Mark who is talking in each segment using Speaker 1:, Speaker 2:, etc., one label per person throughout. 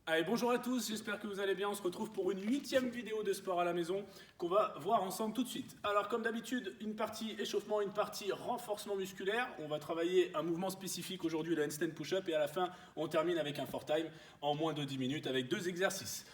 Speaker 1: Allez, bonjour à tous, j'espère que vous allez bien. On se retrouve pour une 8e vidéo de sport à la maison qu'on va voir ensemble tout de suite. Alors comme d'habitude, une partie échauffement, une partie renforcement musculaire. On va travailler un mouvement spécifique aujourd'hui, le handstand push-up, et à la fin, on termine avec un 4-time en moins de 10 minutes avec 2 exercices.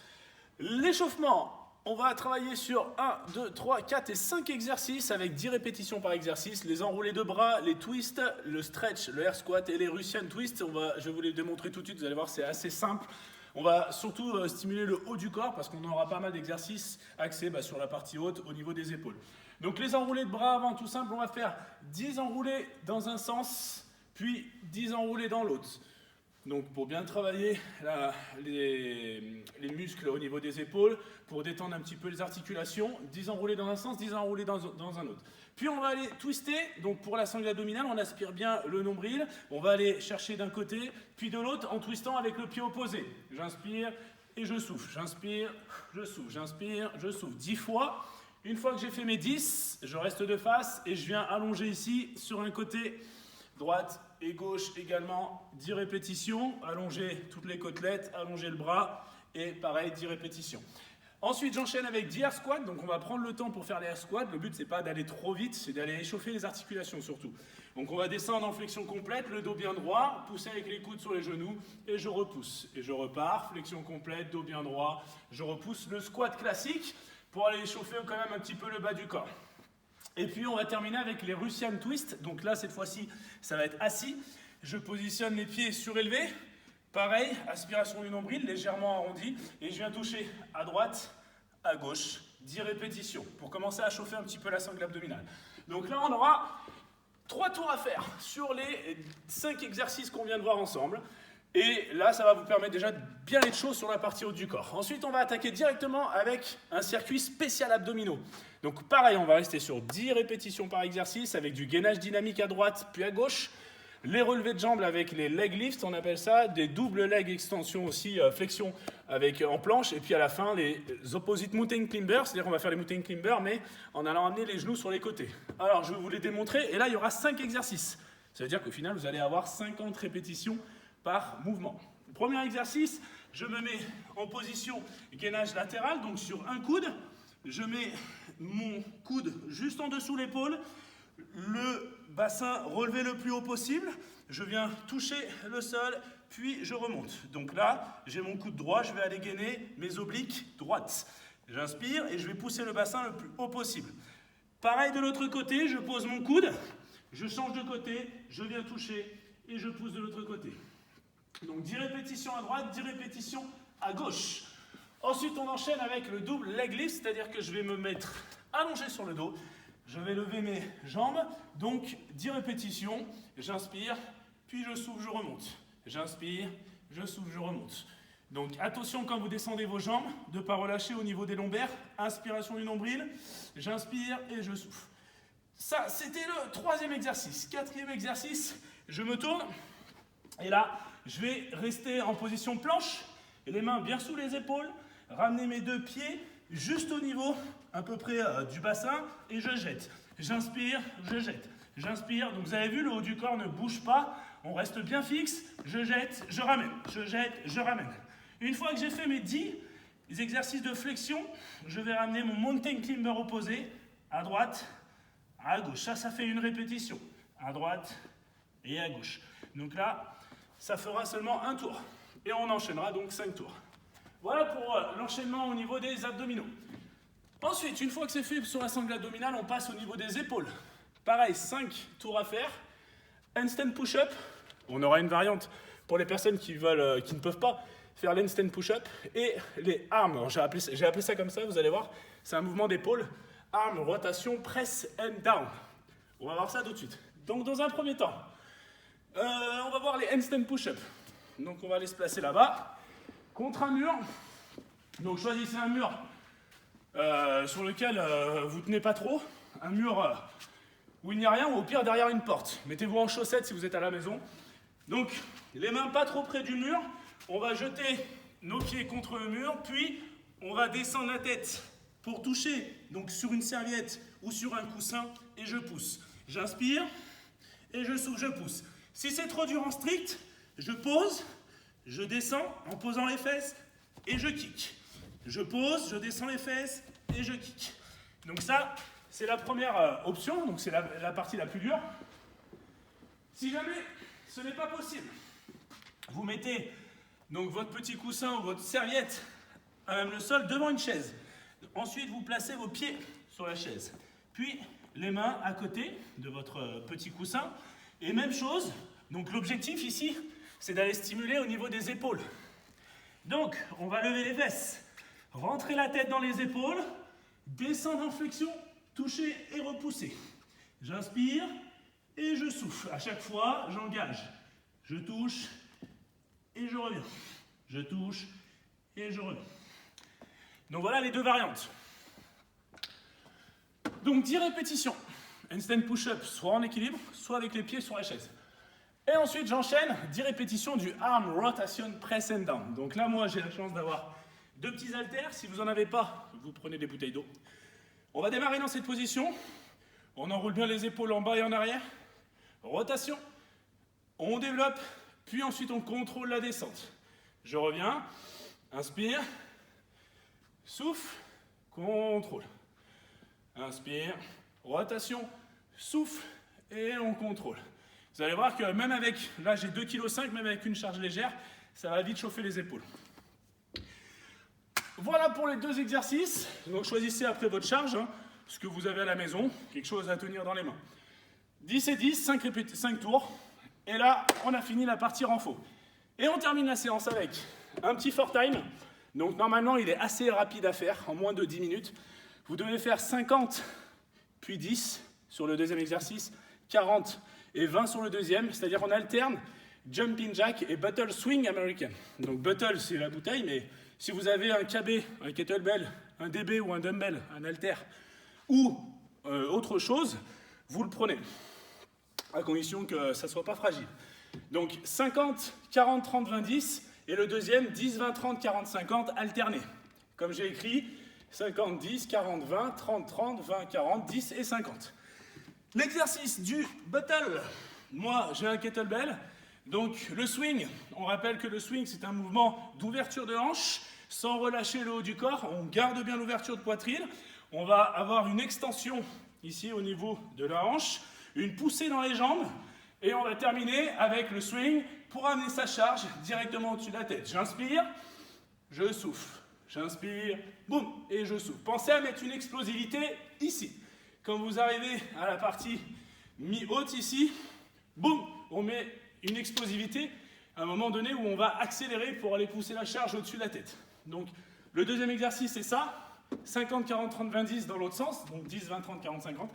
Speaker 1: L'échauffement, on va travailler sur 1, 2, 3, 4 et 5 exercices avec 10 répétitions par exercice. Les enroulés de bras, les twists, le stretch, le air squat et les Russian twists. Je vais vous les démontrer tout de suite, vous allez voir, c'est assez simple. On va surtout stimuler le haut du corps parce qu'on aura pas mal d'exercices axés sur la partie haute au niveau des épaules. Donc les enroulés de bras avant, tout simple, on va faire 10 enroulés dans un sens, puis 10 enroulés dans l'autre. Donc pour bien travailler les muscles au niveau des épaules, pour détendre un petit peu les articulations, 10 enroulés dans un sens, 10 enroulés dans un autre. Puis on va aller twister, donc pour la sangle abdominale, on aspire bien le nombril, on va aller chercher d'un côté, puis de l'autre en twistant avec le pied opposé. J'inspire et je souffle, j'inspire, je souffle, j'inspire, je souffle 10 fois. Une fois que j'ai fait mes 10, je reste de face et je viens allonger ici sur un côté, droite et gauche également, 10 répétitions, allonger toutes les côtelettes, allonger le bras et pareil 10 répétitions. Ensuite j'enchaîne avec 10 air squats, donc on va prendre le temps pour faire les air squats. Le but c'est pas d'aller trop vite, c'est d'aller échauffer les articulations surtout. Donc on va descendre en flexion complète, le dos bien droit, pousser avec les coudes sur les genoux et je repousse. Et je repars, flexion complète, dos bien droit, je repousse. Le squat classique pour aller échauffer quand même un petit peu le bas du corps. Et puis on va terminer avec les Russian twists. Donc là cette fois-ci ça va être assis. Je positionne les pieds surélevés. Pareil, aspiration du nombril légèrement arrondi. Et je viens toucher à droite, à gauche. 10 répétitions pour commencer à chauffer un petit peu la sangle abdominale. Donc là on aura 3 tours à faire sur les 5 exercices qu'on vient de voir ensemble. Et là, ça va vous permettre déjà de bien être chaud sur la partie haute du corps. Ensuite, on va attaquer directement avec un circuit spécial abdominaux. Donc pareil, on va rester sur 10 répétitions par exercice avec du gainage dynamique à droite puis à gauche. Les relevés de jambes avec les leg lifts, on appelle ça, des doubles leg extensions aussi, flexion en planche. Et puis à la fin, les opposite mountain climbers, c'est-à-dire qu'on va faire les mountain climbers, mais en allant amener les genoux sur les côtés. Alors, je vais vous les démontrer. Et là, il y aura 5 exercices. Ça veut dire qu'au final, vous allez avoir 50 répétitions par mouvement. Le premier exercice, je me mets en position gainage latéral, donc sur un coude. Je mets mon coude juste en dessous l'épaule, le bassin relevé le plus haut possible. Je viens toucher le sol, puis je remonte. Donc là, j'ai mon coude droit, je vais aller gainer mes obliques droites. J'inspire et je vais pousser le bassin le plus haut possible. Pareil de l'autre côté, je pose mon coude, je change de côté, je viens toucher et je pousse de l'autre côté. Donc 10 répétitions à droite, 10 répétitions à gauche. Ensuite, on enchaîne avec le double leg lift, c'est-à-dire que je vais me mettre allongé sur le dos. Je vais lever mes jambes, donc 10 répétitions. J'inspire, puis je souffle, je remonte. J'inspire, je souffle, je remonte. Donc attention quand vous descendez vos jambes, de ne pas relâcher au niveau des lombaires. Inspiration du nombril, j'inspire et je souffle. Ça, c'était le 3e exercice. 4e exercice, je me tourne. Et là, je vais rester en position planche, les mains bien sous les épaules, ramener mes 2 pieds juste au niveau à peu près du bassin et je jette. J'inspire, je jette. J'inspire, donc vous avez vu, le haut du corps ne bouge pas, on reste bien fixe, je jette, je ramène, je jette, je ramène. Une fois que j'ai fait mes 10 exercices de flexion, je vais ramener mon mountain climber opposé à droite, à gauche. Ça fait une répétition, à droite et à gauche. Donc là, ça fera seulement un tour. Et on enchaînera donc 5 tours. Voilà pour l'enchaînement au niveau des abdominaux. Ensuite, une fois que c'est fait sur la sangle abdominale, on passe au niveau des épaules. Pareil, 5 tours à faire. Handstand push-up. On aura une variante pour les personnes qui ne peuvent pas faire l'handstand push-up. Et les arms. J'ai appelé ça comme ça, vous allez voir. C'est un mouvement d'épaule. Arm, rotation, press and down. On va voir ça tout de suite. Donc dans un premier temps, on va voir les handstand push-up. Donc on va aller se placer là-bas, contre un mur. Donc choisissez un mur sur lequel vous tenez pas trop. Un mur où il n'y a rien, ou au pire derrière une porte. Mettez-vous en chaussettes si vous êtes à la maison. Donc les mains pas trop près du mur. On va jeter nos pieds contre le mur, puis on va descendre la tête pour toucher donc sur une serviette ou sur un coussin et je pousse. J'inspire et je souffle, je pousse. Si c'est trop dur en strict, je pose, je descends en posant les fesses et je kick. Je pose, je descends les fesses et je kick. Donc ça, c'est la première option, donc c'est la partie la plus dure. Si jamais ce n'est pas possible, vous mettez donc votre petit coussin ou votre serviette à même le sol devant une chaise. Ensuite, vous placez vos pieds sur la chaise. Puis, les mains à côté de votre petit coussin. Et même chose, donc l'objectif ici, c'est d'aller stimuler au niveau des épaules. Donc, on va lever les fesses, rentrer la tête dans les épaules, descendre en flexion, toucher et repousser. J'inspire et je souffle. À chaque fois, j'engage. Je touche et je reviens. Je touche et je reviens. Donc voilà les deux variantes. Donc 10 répétitions. Handstand push-up, soit en équilibre, soit avec les pieds sur la chaise. Et ensuite, j'enchaîne 10 répétitions du arm rotation press and down. Donc là, moi, j'ai la chance d'avoir 2 petits haltères. Si vous n'en avez pas, vous prenez des bouteilles d'eau. On va démarrer dans cette position. On enroule bien les épaules en bas et en arrière. Rotation. On développe, puis ensuite, on contrôle la descente. Je reviens. Inspire. Souffle. Contrôle. Inspire. Rotation. Souffle. Et on contrôle. Vous allez voir que même avec, là j'ai 2,5 kg, même avec une charge légère, ça va vite chauffer les épaules. Voilà pour les 2 exercices. Donc choisissez après votre charge, ce que vous avez à la maison, quelque chose à tenir dans les mains. 10 et 10, 5 tours. Et là, on a fini la partie renfo. Et on termine la séance avec un petit for time. Donc normalement, il est assez rapide à faire, en moins de 10 minutes. Vous devez faire 50, puis 10 sur le deuxième exercice, 40 et 20 sur le deuxième, c'est-à-dire qu'on alterne jumping jack et bottle swing American. Donc bottle, c'est la bouteille, mais si vous avez un KB, un kettlebell, un DB ou un dumbbell, un halter, ou autre chose, vous le prenez, à condition que ça ne soit pas fragile. Donc 50, 40, 30, 20, 10, et le deuxième, 10, 20, 30, 40, 50, alterné. Comme j'ai écrit, 50, 10, 40, 20, 30, 30, 20, 40, 10 et 50. L'exercice du bottle, moi j'ai un kettlebell, donc le swing, on rappelle que le swing c'est un mouvement d'ouverture de hanche, sans relâcher le haut du corps, on garde bien l'ouverture de poitrine, on va avoir une extension ici au niveau de la hanche, une poussée dans les jambes, et on va terminer avec le swing pour amener sa charge directement au-dessus de la tête. J'inspire, je souffle, j'inspire, boum, et je souffle. Pensez à mettre une explosivité ici. Quand vous arrivez à la partie mi-haute ici, boum, on met une explosivité à un moment donné où on va accélérer pour aller pousser la charge au-dessus de la tête. Donc le deuxième exercice c'est ça, 50, 40, 30, 20, 10 dans l'autre sens, donc 10, 20, 30, 40, 50,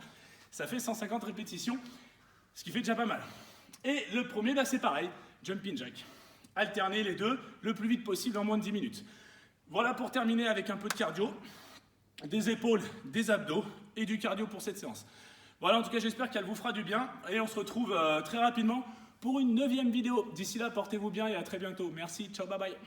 Speaker 1: ça fait 150 répétitions, ce qui fait déjà pas mal. Et le premier là c'est pareil, jumping jack. Alternez les deux le plus vite possible en moins de 10 minutes. Voilà pour terminer avec un peu de cardio, des épaules, des abdos et du cardio pour cette séance. Voilà, en tout cas, j'espère qu'elle vous fera du bien et on se retrouve très rapidement pour une 9e vidéo. D'ici là, portez-vous bien et à très bientôt. Merci, ciao, bye bye.